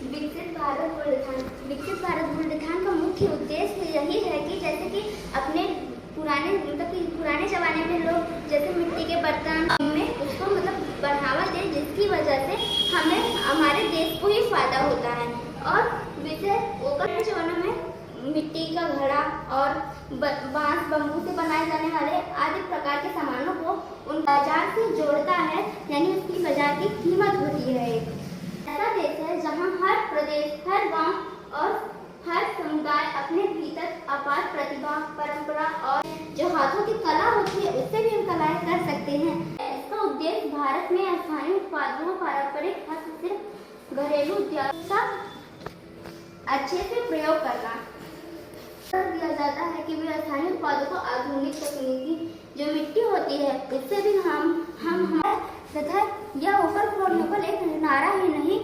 विकसित भारत बुल्डथान का मुख्य उद्देश्य यही है कि जैसे कि अपने पुराने ज़माने में लोग जैसे मिट्टी के बर्तन में उसको बढ़ावा दें, जिसकी वजह से हमें हमारे देश को ही फायदा होता है। और पुराने ज़माने में मिट्टी का घड़ा और बांस बम्बू से बनाए जाने वाले आदि प्रकार के सामानों को उन बाजार से जोड़ता है, यानी उसकी बाजार की कीमत होती है। ऐसा देश है जहां हर प्रदेश, हर गांव और हर समुदाय अपने भीतर अपार प्रतिभा, परंपरा और जो हाथों की कला होती है उससे भी हम कलाएं कर सकते हैं। इसका उद्देश्य भारत में स्थानीय उत्पादों, पारंपरिक हस्तशिल्प, घरेलू उद्योग का अच्छे से प्रयोग करना दिया जाता है कि वे स्थानीय उत्पादों को आधुनिक तकनीकी जो मिट्टी होती है उससे भी हम तथा यह ऊपर केवल एक नारा ही नहीं,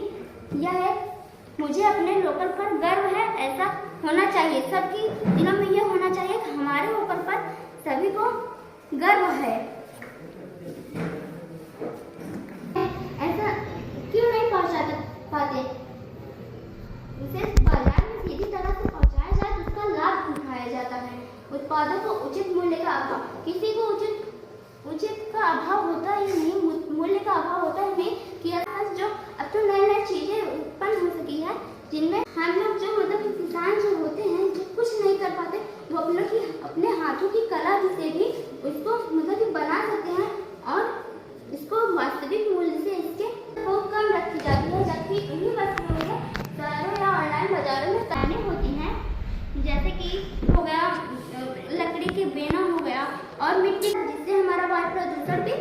यह एक मुझे अपने लोकल पर गर्व है ऐसा होना चाहिए। सबकी दिलों में यह होना चाहिए कि हमारे ऊपर पर सभी को गर्व है। ऐसा क्यों नहीं पहुंचा पाते? इसे बाजार में सीधी तरह से पहुंचाया जाए तो उसका लाभ उठाया जाता है। उत्पादों को उचित मूल्य का अभाव, किसी को उचित का अभाव होता ही नहीं, मूल्य का अभाव होता ही नहीं कि जो अब तो नई चीजें उत्पन्न हो सकी है जिनमें हम लोग जो किसान जो होते हैं जो कुछ नहीं कर पाते, वो अपने हाथों की कला से भी उसको बना सकते हैं और इसको वास्तविक मूल्य से इसके बहुत कम रखी जाती है। जबकि इन्हीं वस्तुओं में शहरों या ऑनलाइन बाजारों में कानें होती हैं, जैसे कि हो गया लकड़ी के बेना हो गया और मिट्टी, जिससे हमारा वायु प्रदूषण भी